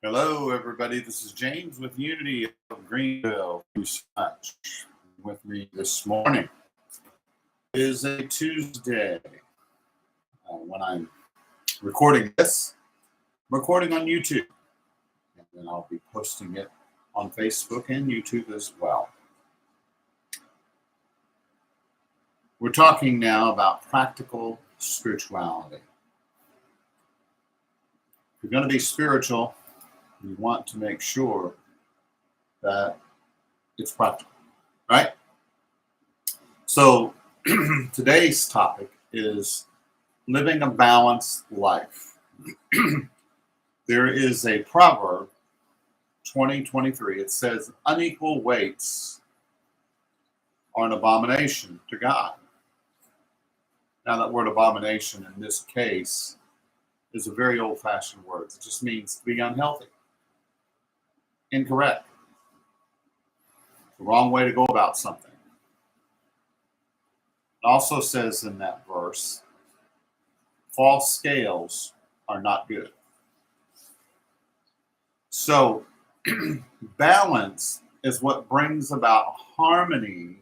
Hello, everybody. This is James with Unity of Greenville. Thank you so much with me this morning. It is a Tuesday when I'm recording this. I'm recording on YouTube, and then I'll be posting it on Facebook and YouTube as well. We're talking now about practical spirituality. If you're going to be spiritual, you want to make sure that it's practical, right? So today's topic is living a balanced life. There is a proverb, 20:23. It says, unequal weights are an abomination to God. Now, that word abomination in this case is a very old-fashioned word. It just means to be unhealthy, incorrect, the wrong way to go about something. It also says in that verse, false scales are not good. So balance is what brings about harmony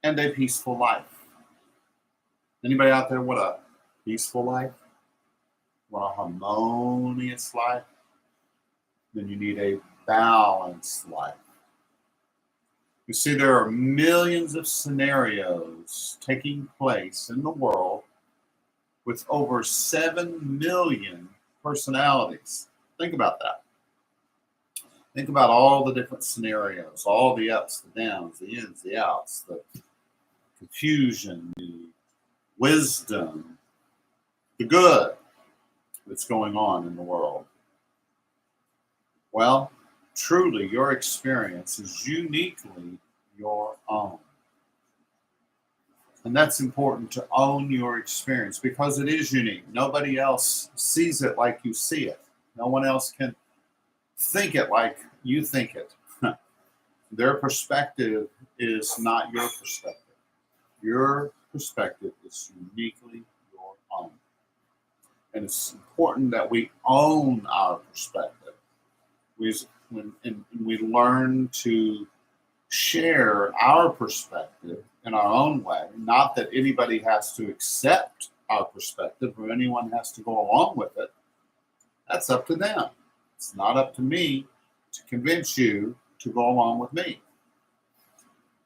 and a peaceful life. Anybody out there want a peaceful life? Want a harmonious life? Then you need a balanced life. You see, there are millions of scenarios taking place in the world with over 7 million personalities. Think about that. Think about all the different scenarios, all the ups, the downs, the ins, the outs, the confusion, the wisdom, the good that's going on in the world. Well, truly, your experience is uniquely your own. And that's important, to own your experience, because it is unique. Nobody else sees it like you see it. No one else can think it like you think it. Their perspective is not your perspective. Your perspective is uniquely your own. And it's important that we own our perspective. We learn to share our perspective in our own way. Not that anybody has to accept our perspective or anyone has to go along with it. That's up to them. It's not up to me to convince you to go along with me.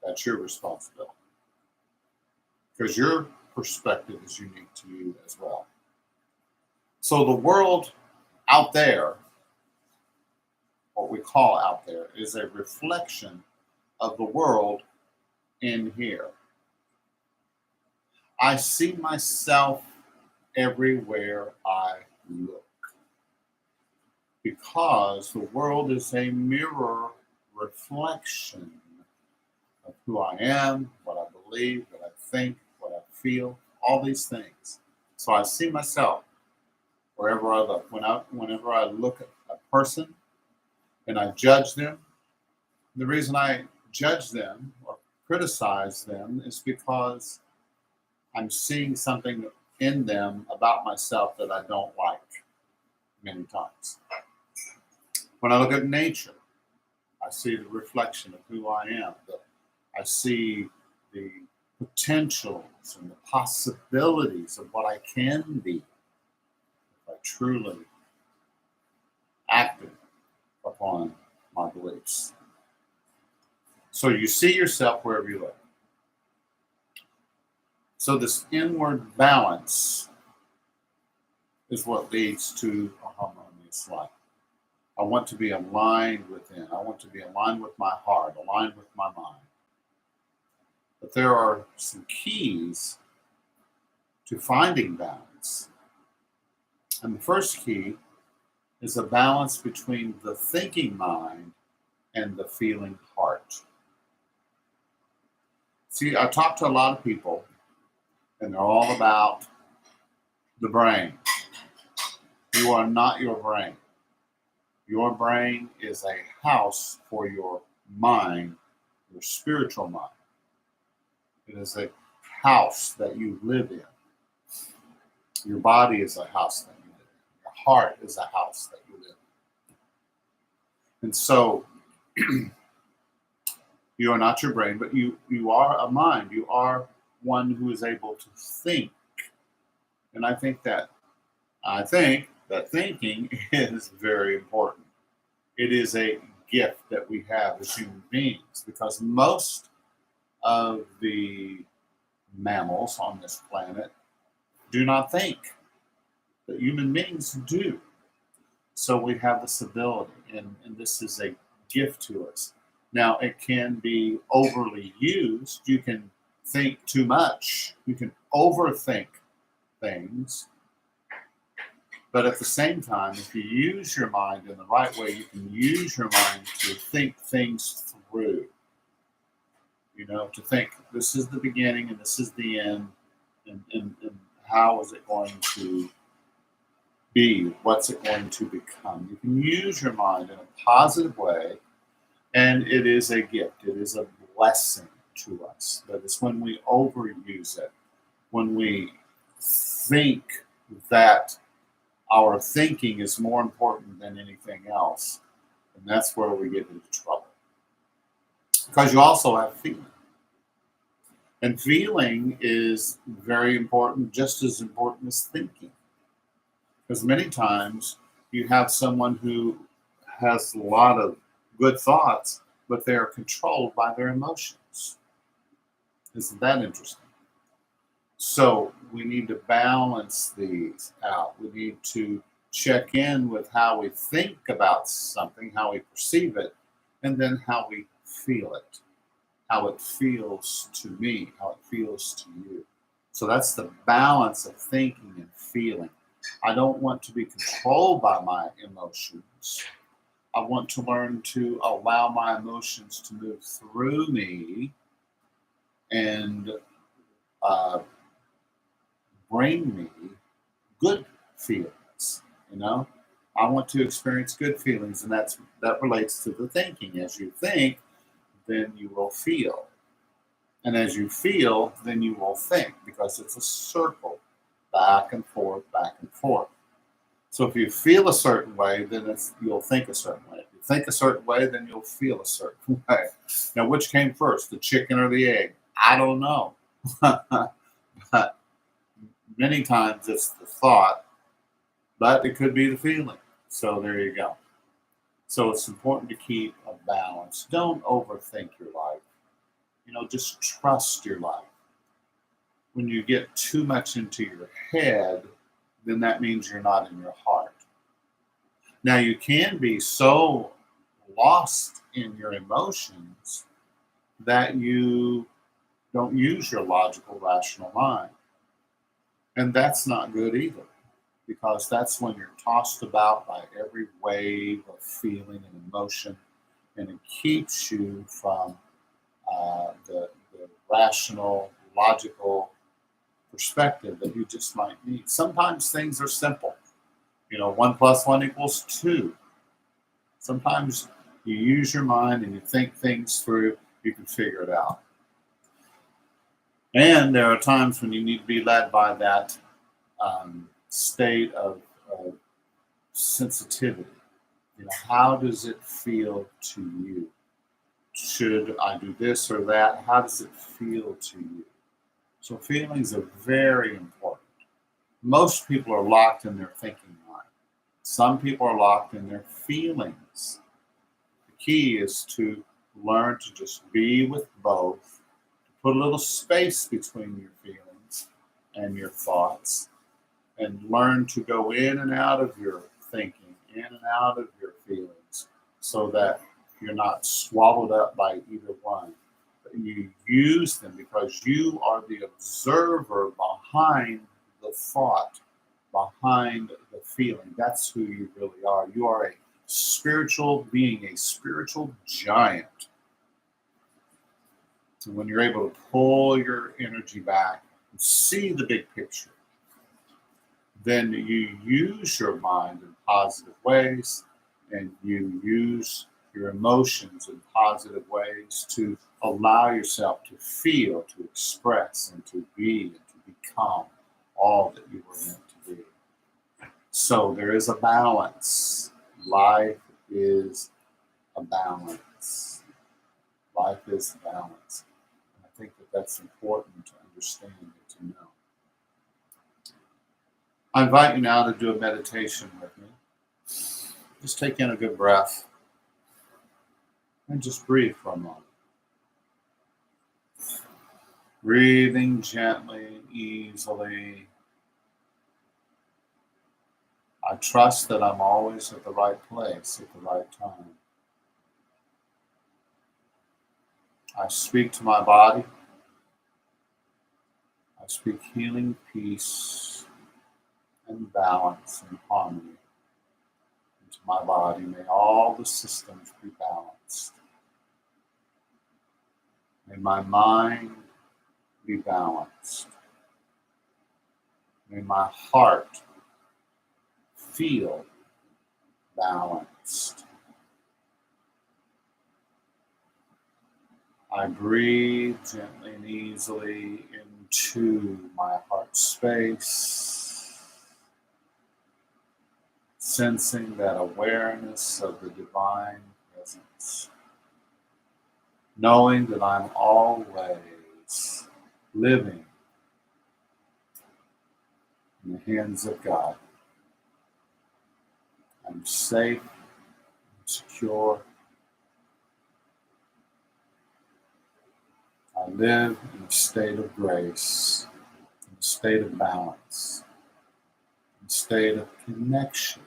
That's your responsibility. Because your perspective is unique to you as well. So the world out there, what we call out there, is a reflection of the world in here. I see myself everywhere I look, because the world is a mirror reflection of who I am, what I believe, what I think, what I feel, all these things. So I see myself wherever I look. Whenever I look at a person and I judge them, the reason I judge them or criticize them is because I'm seeing something in them about myself that I don't like many times. When I look at nature, I see the reflection of who I am. I see the potentials and the possibilities of what I can be if I truly acted upon my beliefs. So you see yourself wherever you look. So this inward balance is what leads to a harmonious life. I want to be aligned within. I want to be aligned with my heart, aligned with my mind. But there are some keys to finding balance. And the first key is a balance between the thinking mind and the feeling heart. See, I talk to a lot of people, and they're all about the brain. You are not your brain. Your brain is a house for your mind, your spiritual mind. It is a house that you live in. Your body is a house that you live in. Your heart is a house that you live And so you are not your brain, but you are a mind. You are one who is able to think. And I think that thinking is very important. It is a gift that we have as human beings because most of the mammals on this planet do not think, but human beings do. So we have this ability, and this is a gift to us. Now, it can be overly used. You can think too much, you can overthink things. But at the same time, if you use your mind in the right way, you can use your mind to think things through. To think this is the beginning and this is the end, and how is it going to be? What's it going to become? You can use your mind in a positive way, and it is a gift. It is a blessing to us. But it's when we overuse it, when we think that our thinking is more important than anything else, and that's where we get into trouble. Because you also have feeling. And feeling is very important, just as important as thinking. Because many times you have someone who has a lot of good thoughts, but they are controlled by their emotions. Isn't that interesting? So we need to balance these out. We need to check in with how we think about something, how we perceive it, and then how we feel it, how it feels to me, how it feels to you. So that's the balance of thinking and feeling. I don't want to be controlled by my emotions. I want to learn to allow my emotions to move through me and bring me good feelings. I want to experience good feelings, and that relates to the thinking. As you think, then you will feel, and as you feel, then you will think, because it's a circle, back and forth, back and forth. So if you feel a certain way, then you'll think a certain way. If you think a certain way, then you'll feel a certain way. Now, which came first, the chicken or the egg? I don't know. But many times it's the thought, but it could be the feeling. So there you go. So it's important to keep a balance. Don't overthink your life. Just trust your life. When you get too much into your head, then that means you're not in your heart. Now, you can be so lost in your emotions that you don't use your logical, rational mind. And that's not good either, because that's when you're tossed about by every wave of feeling and emotion, and it keeps you from the rational, logical perspective that you just might need. Sometimes things are simple. 1 + 1 = 2. Sometimes you use your mind and you think things through, you can figure it out. And there are times when you need to be led by that state of sensitivity. How does it feel to you? Should I do this or that? How does it feel to you? So feelings are very important. Most people are locked in their thinking mind. Some people are locked in their feelings. The key is to learn to just be with both, to put a little space between your feelings and your thoughts, and learn to go in and out of your thinking, in and out of your feelings, so that you're not swallowed up by either one. But you use them because you are the observer behind the thought, behind the feeling. That's who you really are. You are a spiritual being, a spiritual giant. And when you're able to pull your energy back and see the big picture, then you use your mind in positive ways, and you use your emotions in positive ways to allow yourself to feel, to express, and to be, and to become all that you were meant to be. So there is a balance. Life is a balance. Life is balance. And I think that that's important to understand and to know. I invite you now to do a meditation with me. Just take in a good breath and just breathe for a moment. Breathing gently, easily. I trust that I'm always at the right place at the right time. I speak to my body. I speak healing, peace, and balance and harmony into my body. May all the systems be balanced. May my mind be balanced. May my heart feel balanced. I breathe gently and easily into my heart space, sensing that awareness of the divine presence, knowing that I'm always living in the hands of God. I'm safe, I'm secure. I live in a state of grace, in a state of balance, in a state of connection.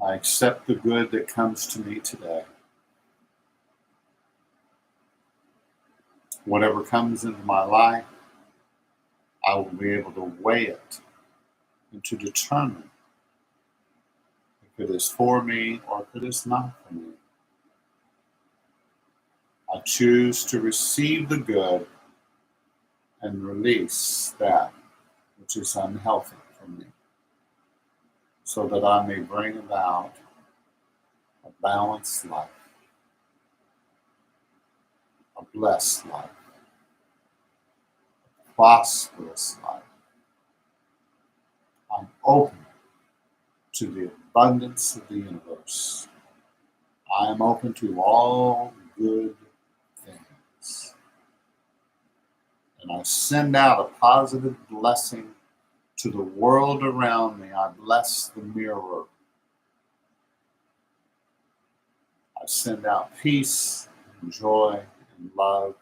I accept the good that comes to me today. Whatever comes into my life, I will be able to weigh it and to determine if it is for me or if it is not for me. I choose to receive the good and release that which is unhealthy for me, so that I may bring about a balanced life, a blessed life, a prosperous life. I'm open to the abundance of the universe. I am open to all good things. And I send out a positive blessing to the world around me. I bless the mirror. I send out peace and joy and love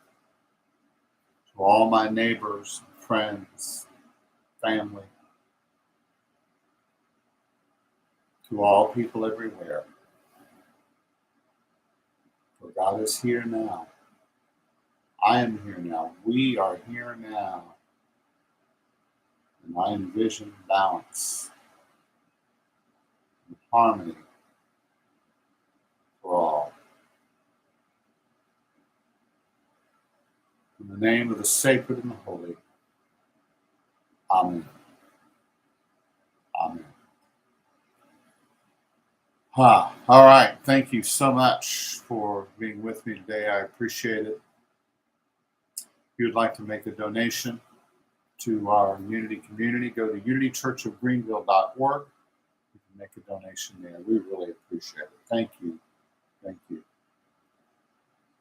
to all my neighbors, friends, family, to all people everywhere. For God is here now. I am here now. We are here now. And I envision balance and harmony for all. In the name of the sacred and the holy. Amen. Amen. All right. Thank you so much for being with me today. I appreciate it. If you would like to make a donation to our Unity community, go to unitychurchofgreenville.org. You can make a donation there. We really appreciate it. Thank you. Thank you.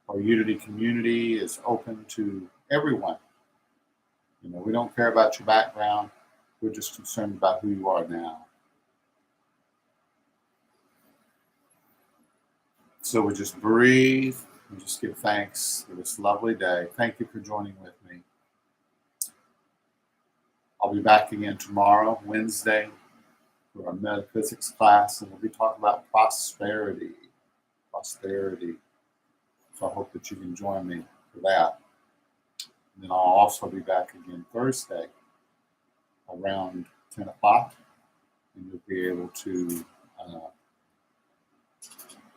Our Unity community is open to everyone. We don't care about your background. We're just concerned about who you are now. So we just breathe and just give thanks for this lovely day. Thank you for joining with me. I'll be back again tomorrow, Wednesday, for our metaphysics class, and we'll be talking about prosperity. Prosperity. So I hope that you can join me for that. And then I'll also be back again Thursday around 10 o'clock, and you'll be able to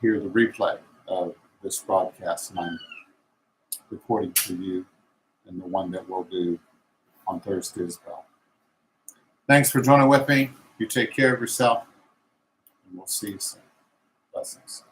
hear the replay of this broadcast, and I'm recording for you, and the one that we'll do on Thursday as well. Thanks for joining with me. You take care of yourself, and we'll see you soon. Blessings.